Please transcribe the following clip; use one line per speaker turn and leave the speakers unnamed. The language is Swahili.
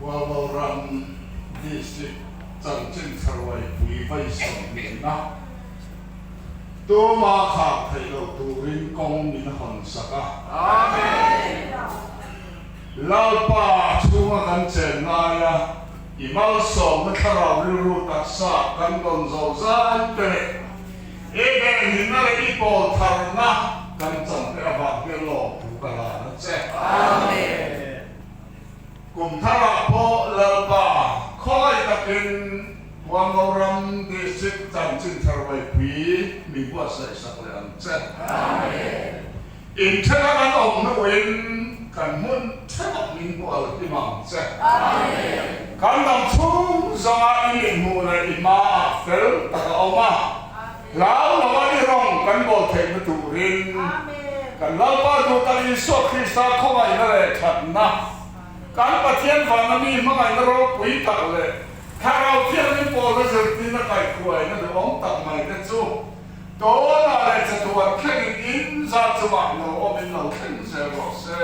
Wawaram district Changching Sarway Puivay Samina Tuma Kha Thailau Turin Kong Min Hon Saka Amen Lalpa Chunga Kan Chen Naya Imal Som Tharau Liru Taksa Kan Don Zau Zan Te Ege Hinare Ipo Tharna Kan Champe Abak Gelo Pukala Nache Amen Kum Thara Po Lalpa Khoi Takin Wawaram district Changching Sarway Pui Mi Puasai Sakle Anche Amen In Thailand Om Na Win Kan Mun Thailand Min Pual Imam Che Amen Kan Dam Chung Zanga Ini Mula Ima Fel Taka Oma Lau Lawani Rong Kan Bo Thek Na Turin Kan Lalpa Du Tali So Krista Khomai Na Le That Na Kan Patien Van Mi Mangai Na Ro Pui Tak Le Karau Tian Ni Po Na Zerti Na Kai Kuai Na De Ong Tak Mai Na Chu Do Na Le Cha Tuan Keng In Za Chuak No Om In Lo Keng Se Ro Se